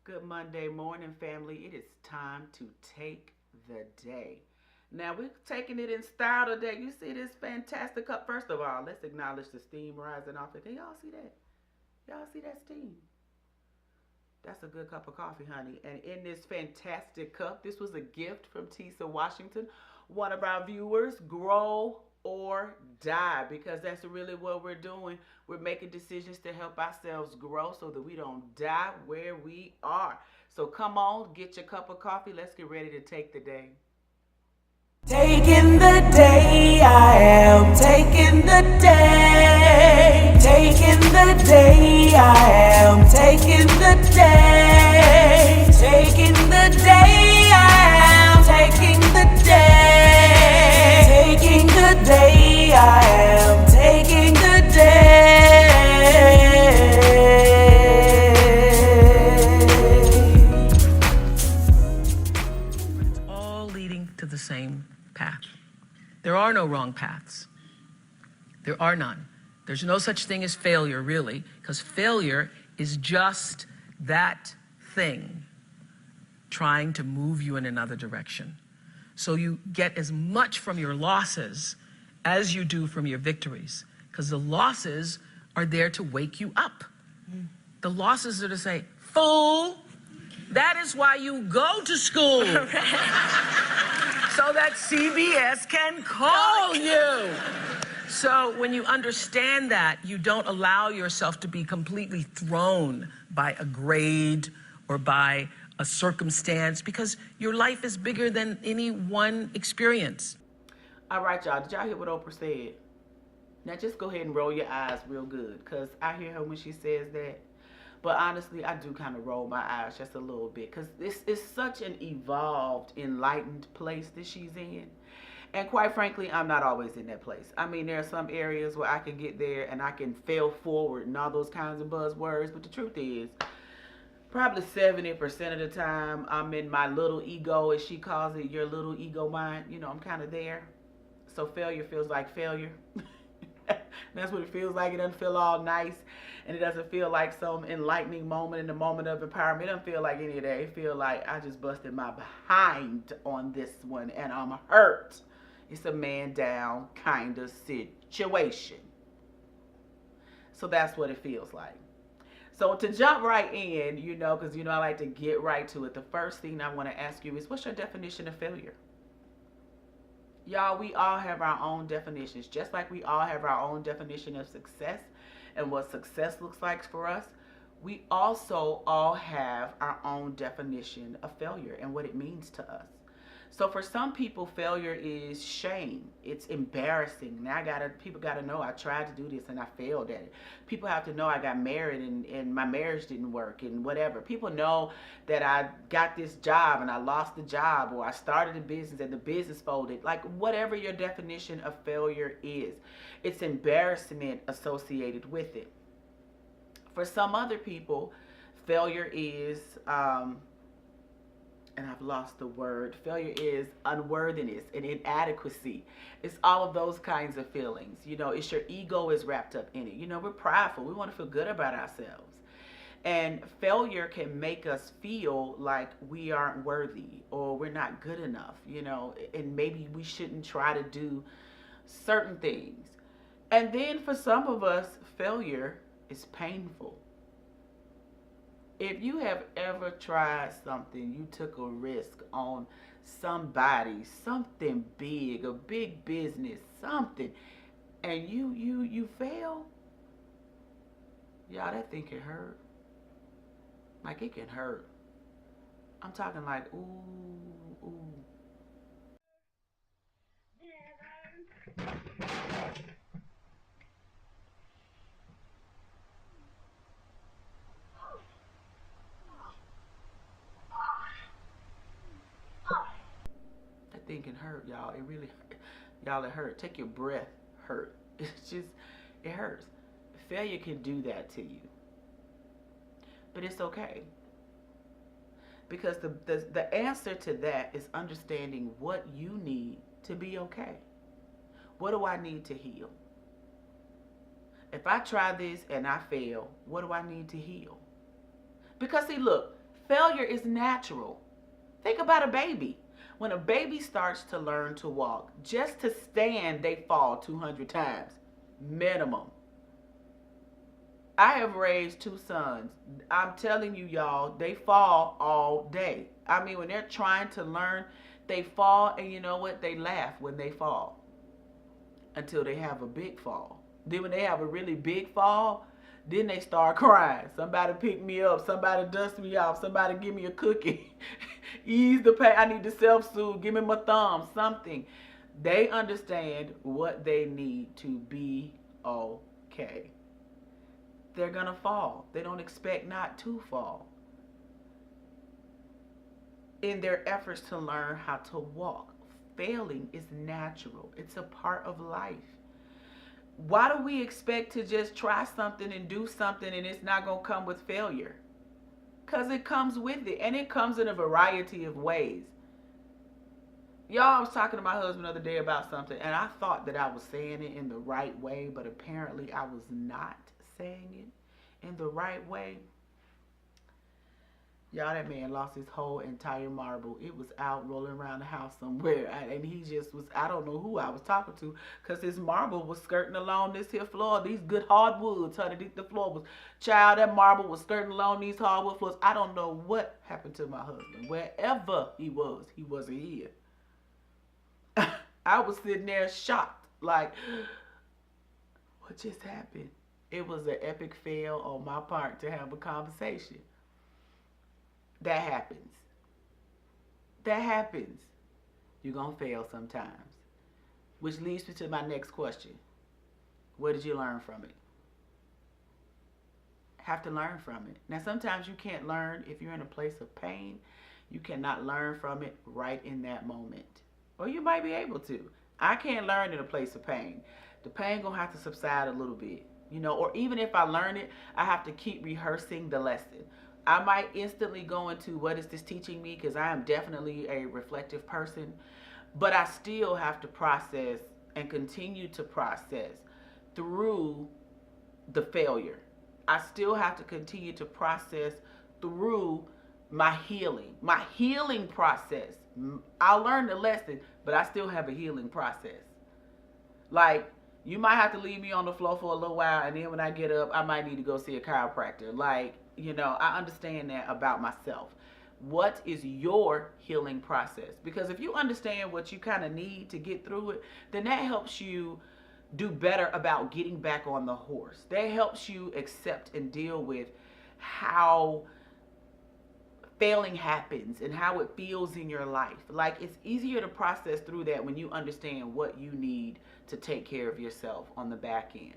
Good Monday morning, family. It is time to take the day. Now, we're taking it in style today. You see this fantastic cup. First of all, let's acknowledge the steam rising off it. Can y'all see that? Y'all see that steam? That's a good cup of coffee, honey. And in this fantastic cup, this was a gift from Tisa Washington, one of our viewers. Grow or die, because that's really what we're doing. We're making decisions to help ourselves grow so that we don't die where we are. So come on, get your cup of coffee. Let's get ready to take the day. Taking the day, I am taking the day. Taking the day, I am taking the day. Taking the day, I am taking the day. Taking the day, I am taking the day. It's all leading to the same path. There are no wrong paths. There are none. There's no such thing as failure, really, because failure is just that thing trying to move you in another direction. So you get as much from your losses as you do from your victories, because the losses are there to wake you up. The losses are to say, fool, that is why you go to school. So that CBS can call you. So when you understand that, you don't allow yourself to be completely thrown by a grade or by a circumstance, because your life is bigger than any one experience. All right, y'all. Did y'all hear what Oprah said? Now just go ahead and roll your eyes real good, because I hear her when she says that. But honestly, I do kind of roll my eyes just a little bit, because this is such an evolved, enlightened place that she's in. And quite frankly, I'm not always in that place. I mean, there are some areas where I can get there and I can fail forward and all those kinds of buzzwords. But the truth is, probably 70% of the time, I'm in my little ego, as she calls it, your little ego mind. I'm kind of there. So failure feels like failure. That's what it feels like. It doesn't feel all nice, and it doesn't feel like some enlightening moment in the moment of empowerment. It doesn't feel like any of that. It feels like I just busted my behind on this one, and I'm hurt. It's a man down kind of situation. So that's what it feels like. So to jump right in, because I like to get right to it. The first thing I want to ask you is, what's your definition of failure? Y'all, we all have our own definitions, just like we all have our own definition of success and what success looks like for us. We also all have our own definition of failure and what it means to us. So for some people, failure is shame. It's embarrassing. Now people gotta know I tried to do this and I failed at it. People have to know I got married and my marriage didn't work and whatever. People know that I got this job and I lost the job, or I started a business and the business folded. Like, whatever your definition of failure is, it's embarrassment associated with it. For some other people, failure is and I've lost the word. Failure is unworthiness and inadequacy. It's all of those kinds of feelings. It's your ego is wrapped up in it. We're prideful. We want to feel good about ourselves. And failure can make us feel like we aren't worthy or we're not good enough, and maybe we shouldn't try to do certain things. And then for some of us, failure is painful. If you have ever tried something, you took a risk on somebody, something big, a big business, something, and you fail, y'all, that thing can hurt. Like, it can hurt. I'm talking like, ooh. That thing can hurt, y'all. It really, y'all, it hurt. Take your breath, hurt. It's just, it hurts. Failure can do that to you. But it's okay. Because the answer to that is understanding what you need to be okay. What do I need to heal? If I try this and I fail, what do I need to heal? Because see, look, Failure is natural. Think about a baby. When a baby starts to learn to walk, just to stand, they fall 200 times. Minimum. I have raised 2 sons. I'm telling you, y'all, they fall all day. I mean, when they're trying to learn, they fall, and you know what? They laugh when they fall until they have a big fall. Then when they have a really big fall, then they start crying. Somebody pick me up. Somebody dust me off. Somebody give me a cookie. Ease the pain. I need to self-soothe. Give me my thumb. Something. They understand what they need to be okay. They're going to fall. They don't expect not to fall. In their efforts to learn how to walk, failing is natural. It's a part of life. Why do we expect to just try something and do something and it's not going to come with failure? Because it comes with it, and it comes in a variety of ways. Y'all, I was talking to my husband the other day about something, and I thought that I was saying it in the right way, but apparently I was not saying it in the right way. Y'all, that man lost his whole entire marble. It was out rolling around the house somewhere. And he just was, I don't know who I was talking to, because his marble was skirting along this here floor. These good hardwoods underneath the floor was, child, that marble was skirting along these hardwood floors. I don't know what happened to my husband. Wherever he wasn't here. I was sitting there shocked. Like, what just happened? It was an epic fail on my part to have a conversation. That happens. That happens. You're going to fail sometimes. Which leads me to my next question. What did you learn from it? Have to learn from it. Now, sometimes you can't learn if you're in a place of pain. You cannot learn from it right in that moment. Or you might be able to. I can't learn in a place of pain. The pain going to have to subside a little bit. You know, or even if I learn it, I have to keep rehearsing the lesson. I might instantly go into what is this teaching me, because I am definitely a reflective person, but I still have to process and continue to process through the failure. I still have to continue to process through my healing process. I'll learn the lesson, but I still have a healing process. Like, you might have to leave me on the floor for a little while, and then when I get up, I might need to go see a chiropractor. Like, you know, I understand that about myself. What is your healing process? Because if you understand what you kind of need to get through it, then that helps you do better about getting back on the horse. That helps you accept and deal with how failing happens and how it feels in your life. Like, it's easier to process through that when you understand what you need to take care of yourself on the back end.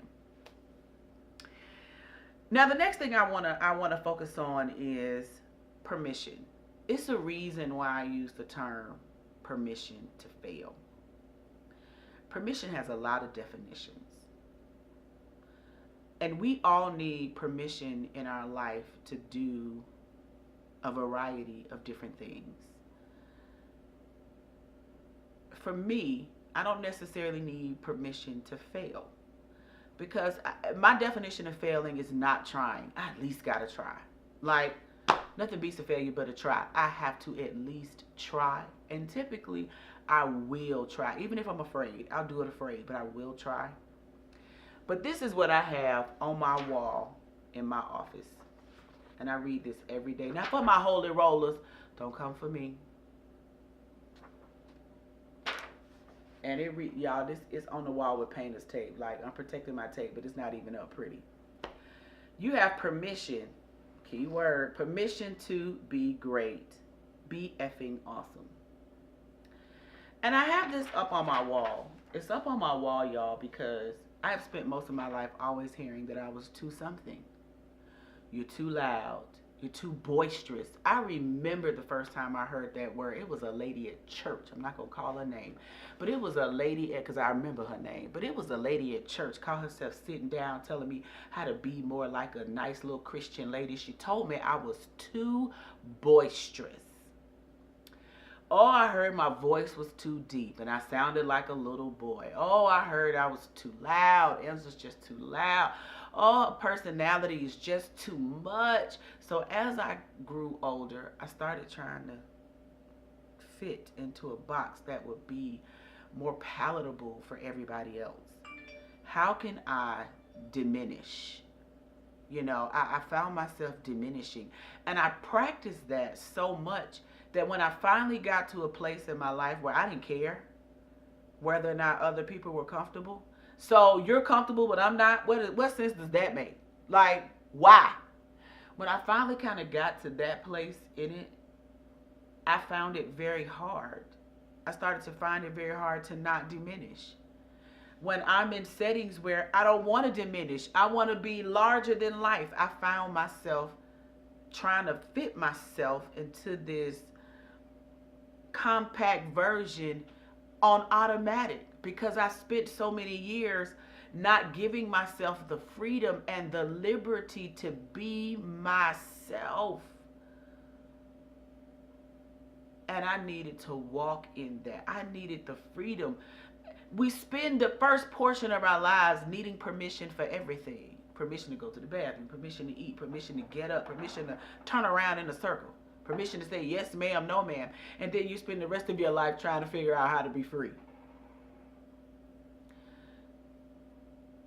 Now, the next thing I want to focus on is permission. It's a reason why I use the term permission to fail. Permission has a lot of definitions. And we all need permission in our life to do a variety of different things. For me, I don't necessarily need permission to fail. Because my definition of failing is not trying. I at least gotta try. Like, nothing beats a failure but a try. I have to at least try. And typically, I will try. Even if I'm afraid, I'll do it afraid, but I will try. But this is what I have on my wall in my office. And I read this every day. Now, for my holy rollers, don't come for me. And it y'all, this is on the wall with painter's tape. Like, I'm protecting my tape, but it's not even up pretty. You have permission, key word, permission to be great. Be effing awesome. And I have this up on my wall. It's up on my wall, y'all, because I have spent most of my life always hearing that I was too something. You're too loud. You're too boisterous. I remember the first time I heard that word. It was a lady at church. I'm not going to call her name. But it was a lady at, because I remember her name. But it was a lady at church, called herself sitting down, telling me how to be more like a nice little Christian lady. She told me I was too boisterous. Oh, I heard my voice was too deep and I sounded like a little boy. Oh, I heard I was too loud. It was just too loud. Oh, her personality is just too much. So as I grew older, I started trying to fit into a box that would be more palatable for everybody else. How can I diminish? You know, I found myself diminishing. And I practiced that so much that when I finally got to a place in my life where I didn't care whether or not other people were comfortable. So you're comfortable, but I'm not. What sense does that make? Like, why? When I finally kind of got to that place in it, I found it very hard. I started to find it very hard to not diminish. When I'm in settings where I don't want to diminish, I want to be larger than life, I found myself trying to fit myself into this compact version on automatic because I spent so many years not giving myself the freedom and the liberty to be myself. And I needed to walk in that. I needed the freedom. We spend the first portion of our lives needing permission for everything. Permission to go to the bathroom, permission to eat, permission to get up, permission to turn around in a circle, permission to say yes ma'am, no ma'am. And then you spend the rest of your life trying to figure out how to be free.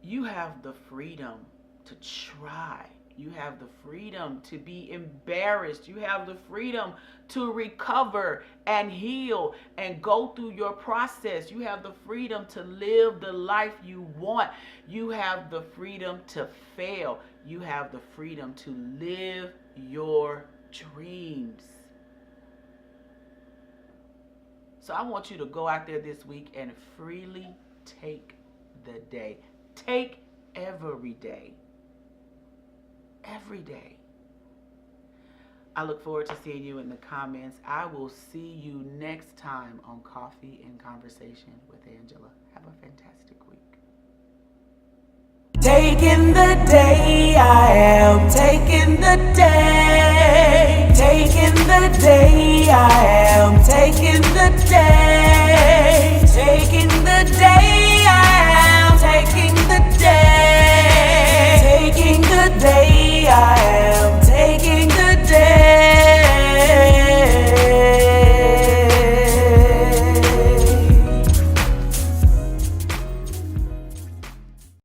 You have the freedom to try. You have the freedom to be embarrassed. You have the freedom to recover and heal and go through your process. You have the freedom to live the life you want. You have the freedom to fail. You have the freedom to live your dreams. So I want you to go out there this week and freely take the day. Take every day. Every day. I look forward to seeing you in the comments. I will see you next time on Coffee and Conversation with Angela. Have a fantastic week. Taking the day, I am taking the day. Taking the day, I am.